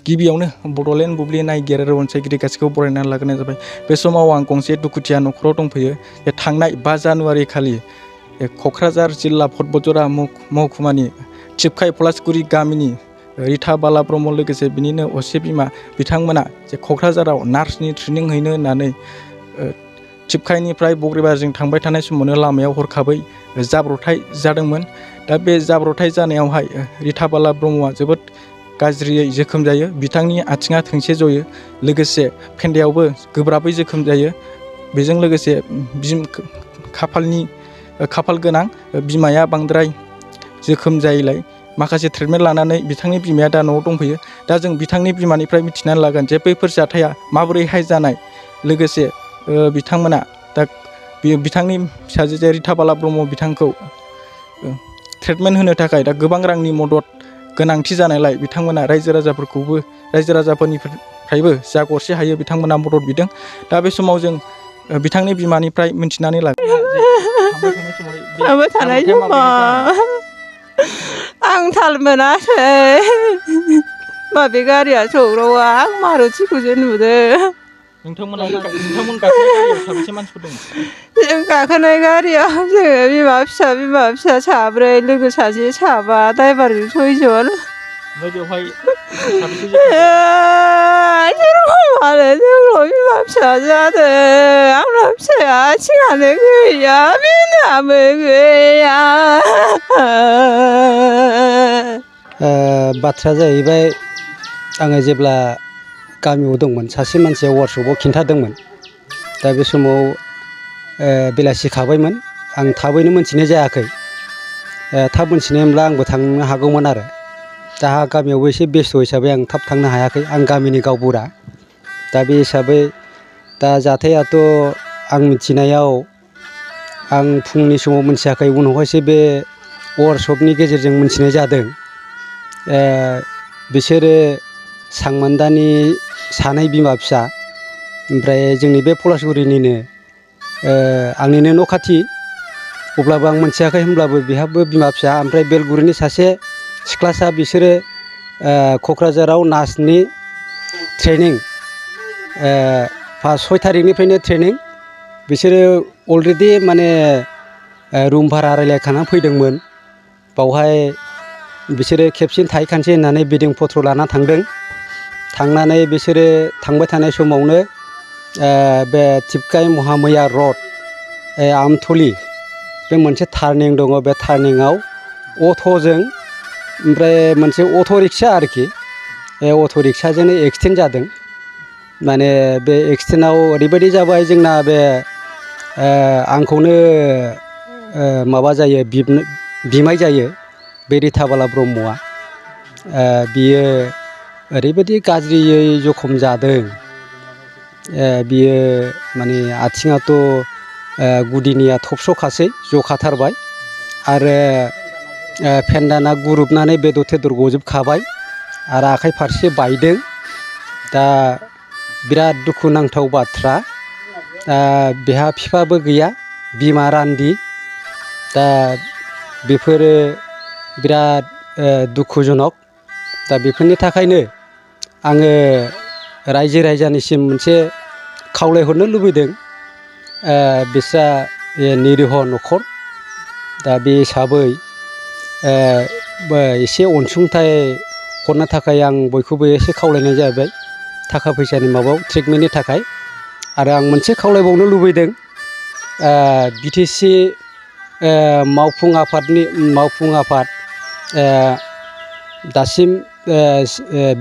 गिबियावनो बड'लेण्ड बुब्लि नायगिरि आरो अनसायगिरि गासैखौबो बरायनानै लाग्रोनाय जाबाय। बे समाव आं गंसे दुखुथिया न'खराव दंफैयो। थांनाय 5 जानुवारि खालि क'क्राझार जिल्ला बतझ'र महकुमानि थिपखाय पलासगुरि गामिनि रिथा बाला ब्रह्म लोगोसे बिनिनो असे बिमा बिथांमोना जे क'क्राझाराव नार्सनि ट्रेनिं हैनो होननानै थिपखायनिफ्राय बग्रिबारिजों थांबाय थानाय समावनो लामायाव हरखाबै जाब्रबथाय जादोंमोन। दा बे जाब्रबथाय जानायावहाय रिथा बाला ब्रह्मआ जोबोद गाज्रियै जोखोम जायो। बिथांनि आथिङा थोंसे जयो, लोगोसे फेन्दायावबो गोब्राबै जोखोम जायो। बेजों लोगोसे खाफाल गोनां बिमाया बांद्राय जोखोम जायैलाय माखासे ट्रिटमेन्ट लानानै बिथांनि बिमाया दा न'आव दंफैयो। दा जों बिथांनि बिमानिफ्राय मिथिनानै लागोन जे बैफोर जाथाया माबोरैहाय जानाय, लोगोसे बिथांमोना दा बिथांनि फिसाजो जे रिथा बाला ब्रह्म बिथांखौ ट्रिटमेन्ट होनो थाखाय दा गोबां रांनि मदद गोनांथि जानायलाय बिथांमोना रायजो राजाफोरनिफ्रायबो जा गरसे हायो बिथांमोना मदद बिदों। दा बे समाव जों बिथांनि बिमानिफ्राय मिथिनानै लागोन। थांबाय थानाय समाव आं थाल मोनाखै माबे गारिया सौग्रावा, आं मारुथिखौसो नुदों। नोंथांमोन गाखोनाय गारियाव साबेसे मानसिफोर दं? जों गाखोनाय गारियाव जोङो बिमा फिसा साब्रै, लोगो सासे साबा, ड्राइभारजों 6 जन। ओमफ्राय बेवहाय साबेसे जोंल' बिमा फिसा जादों। आंना फिसाया आथिङानो गैया, बेनाबो गैया। बाथ्राया जाहैबाय, आङो जेब्ला गामियाव दंमोन सासे मानसिया वार्कशपआव खिन्थादोंमोन। दा बे समाव बेलासि खाबायमोन, आं थाबैनो मोनथिनाय जायाखै। थाब मोनथिनायमोनब्ला आंबो थांनो हागौमोन आरो। दा गामियावबो एसे बेस्थ' हिसाबै आं थाब थांनो हायाखै। आं गामिनि गावबुरा। दा बे हिसाबै दा जाथायाथ' आं मिथिनायाव आं फुंनि समाव मोनथियाखै, उनावहायसो बे वार्कशपनि गेजेरजों मोनथिनाय जादों। बिसोरो सांमान्दानि सानै बिमा फिसा, ओमफ्राय जोंनि बे पलासगुरिनिनो आंनिनो न' खाथि। अब्लाबो आं मोनथियाखै, होनब्लाबो बिहाबो बिमा फिसा। ओमफ्राय बेलगुरिनि सासे सिख्लासा, बिसोरो क'क्राझाराव नार्सनि ट्रेनिं 6 थारिखनिफ्रायनो ट्रेनिं। बिसोरो अलरेडि माने रुम भारा रायज्लायखानानै फैदोंमोन। बावहाय बिसोरो खेबसेनो थाहैखानोसै होननानै बिदिं पत्र लाना थांदों। थांनानै बिसोरो थांबाय थानाय समावनो बे थिपखाय महामैया रड आमथलि बे मोनसे टार्निं दङ। बे टार्निंआव अट'जों, ओमफ्राय मोनसे अट' रिक्सा आरोखि, अट' रिक्साजोंनो एक्सिडेन्ट जादों। माने बे एक्सिडेन्टआव ओरैबायदि जाबाय, जोंना बे आंखौनो माबा जायो, बिमाय जायो बे रिथा बाला ब्रह्मआ। बियो ओरैबायदि गाज्रियै जखम जादों। बियो माने आथिङाथ' गुदिनिया थबस'खासै, जखाथारबाय, आरो फेन्दाना गुरुबनानै बेदर थेदर गजोबखाबाय, आरो आखाइ फारसे बायदों। दा बिराद दुखुनांथाव बाथ्रा। बेहा बिफाबो गैया, बिमा रान्दि। दा बेफोरो बिराद दुखुजनक। दा बेफोरनि थाखायनो आङो रायजो राजानिसिम मोनसे खावलायहरनो लुबैदों। बिस्रा निरिह न'खर। दा बे हिसाबै एसे अनसुंथाइ हरनो थाखाय आं बयखौबो एसे खावलायनाय जाबाय, थाखा फैसानि माबायाव ट्रिटमेन्टनि थाखाय। आरो आं मोनसे खावलायबावनो लुबैदों, BTC मावफुं आफाद दासिम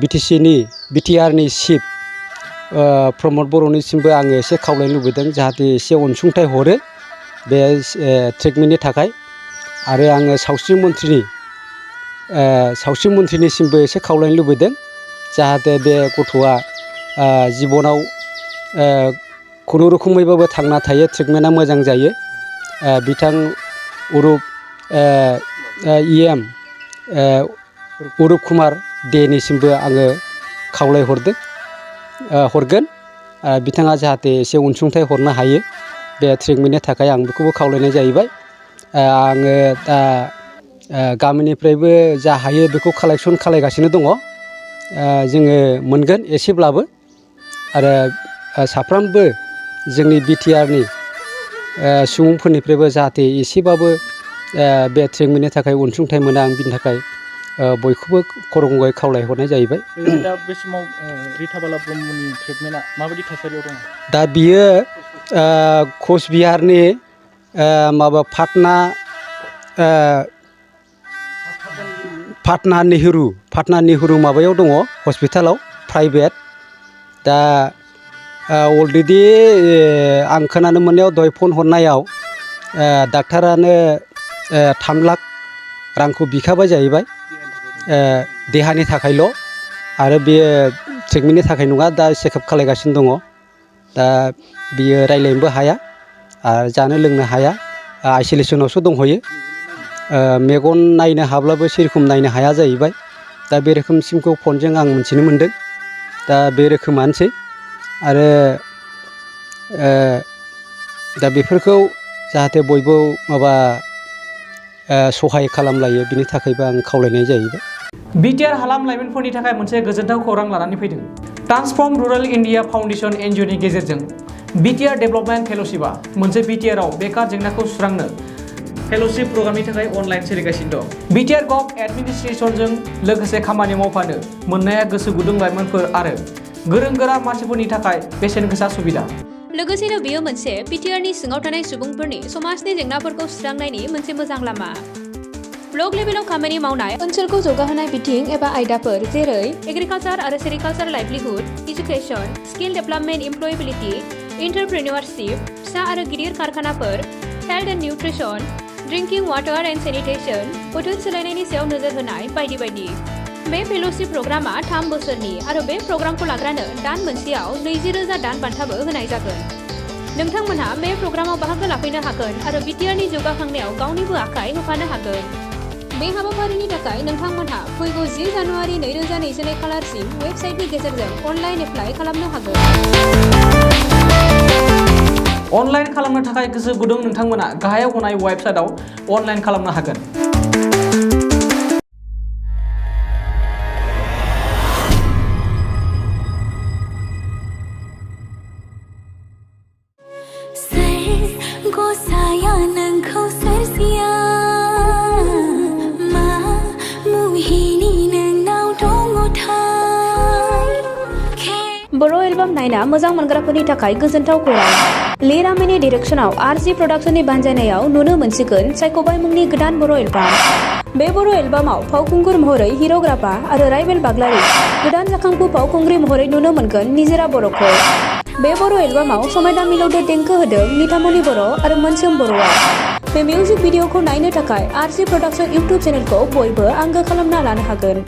BTRनि चिफ प्रमद बर'निसिमबो आङो एसे खावलायनो लुबैदों, जाहाथे एसे अनसुंथाइ हरो बे ट्रिटमेन्टनि थाखाय। आरो आङो सावस्रि मन्थ्रिनिसिमबो एसे खावलायनो लुबैदों, जाहाथे बे गथ'आ जिबनाव खुनुरुखुमैबाबो थांना थायो, ट्रिटमेन्टआ मोजां जायो। बिथां अरुप कुमार देनिसिमबो आङो हरगोन। बिथाङा जाहाथे एसे अनसुंथाइ हरनो हायो बे ट्रिटमेन्टनि थाखाय, आं बेखौबो खावलायनाय जाहैबाय। आङो दा गामिनिफ्रायबो जा हायो बेखौ कालेक्सन खालायगासिनो दङ। जोङो मोनगोन एसेब्लाबो आरो साफ्रोमबो जोंनि बिटिआरनि सुबुंफोरनिफ्रायबो जाहाथे एसेबाबो बे ट्रिटमेन्टनि थाखाय अनसुंथाइ मोना आं बिनि थाखाय बयखौबो खर'गंगायै खावलायहरनाय जाहैबाय। दा बे समाव रिता बाला ब्रह्मनि ट्रिटमेन्टआ माबायदि थासारियाव दङ? दा बियो कचबिहारनि माबा पाटना नेहरू माबायाव दङ हस्पिटालाव प्राइभेट। दा अलरेडि आं खोनानो मोननायाव दहाय फन हरनायाव डाक्टारानो 3 लाख रांखौ बिखाबाय जाहैबाय देहानि थाखायल' आरो बेयो ट्रिटमेन्टनि थाखाय नङा। दा चेकआप खालायगासिनो दङ। दा बियो रायज्लायनोबो हाया आरो जानो लोंनो हाया, आइसोलेसनावसो दंहैयो। मेगन नायनो हाब्लाबो सेरखम नायनो हाया जाहैबाय। दा बे रोखोमसिमखौ फनजों आं मिथिनो मोनदों। दा बे रोखोमानोसै आरो दा बेफोरखौ जाहाथे बयबो माबा सहाय खालामलायो बिनि थाखायबो आं खावलायनाय जाहैबाय। बिटिआर हालाम लाइमोनफोरनि थाखाय मोनसे गोजोनथाव खौरां लानानै फैदों। ट्रान्सफर्म रुरेल इन्डिया फाउन्डेसन एनजिअनि गेजेरजों बिटिआर डेभेलपमेन्ट फेल'शिपआ मोनसे बिटिआरआव बेकार जेंनाखौ सुस्रांनो फेल'शिप प्रग्रामनि थाखाय अनलाइन सोलिगासिनो दं। बिटिआर गभ एडमिनिस्ट्रेसनजों लोगोसे खामानि मावफानो मोननाया गोसो गुदुं लाइमोनफोर आरो गोरों गोरा मानसिफोरनि थाखाय बेसेन गोसा सुबिदा। लोगोसेनो बेयो मोनसे बिटिआरनि सिङाव थानाय सुबुंफोरनि समाजनि जेंनाफोरखौ सुस्रांनायनि मोनसे मोजां लामा। ब्लक लेभेलाव खामानि मावनाय, ओनसोलखौ जौगाहोनाय बिथिं एबा आयदाफोर जेरै एग्रिकालचार आरो sericulture livelihood, education, skill development, employability, entrepreneurship, फिसा आरो गिदिर कारखानाफोर, health and nutrition, drinking water and sanitation, बोथोर सोलायनायनि सायाव नोजोर होनाय बायदि बायदि। बे फेल'शिप प्रग्रामा 3 बोसोरनि आरो बे प्रग्रामखौ लाग्रानो दान मोनसेयाव 20,000 दान बान्थाबो होनाय जागोन। नोंथांमोनहा बे प्रग्रामाव बाहागो लाफैनो हागोन आरो बिटिआरनि जौगाखांनायाव गावनिबो आखाइ होफानो हागोन। बे हाबाफारिनि थाखाय नोंथांमोनहा फैगौ 10 जानुवारि 2022 खालारसिम वेबसाइटनि गेजेरजों अनलाइन एप्लाइ खालामनो हागोन। अनलाइन खालामनो थाखाय गोसो गुदुं नोंथांमोना गाहायाव होनाय वेबसाइटआव अनलाइन खालामनो हागोन। बर' एलबाम नायना मोजां मोनग्राफोरनि थाखाय गोजोनथाव खौरां। लिरामिनि डिरेक्सनाव आरजि प्रडाक्शननि बानजायनायाव नुनो मोनसिगोन सायख'बाय मुंनि गोदान बर' एलबाम। बे बर' एलबामाव फावखुंगुर महरै हिर'ग्राफा आरो राइबेल बाग्लारि, गोदान जाखांफु फावखुंग्रि महरै नुनो मोनगोन निजोरा बर'खौ। बे बर' एलबामाव समायना मिलौदो देंखो होदों निथामनि बर' आरो मोनसोम बर'आ। बे मिउजिक भिडिअखौ नायनो थाखाय आरजि प्रडाक्शन इउटुब चेनेलखौ बयबो आंगो खालामना लानो हागोन।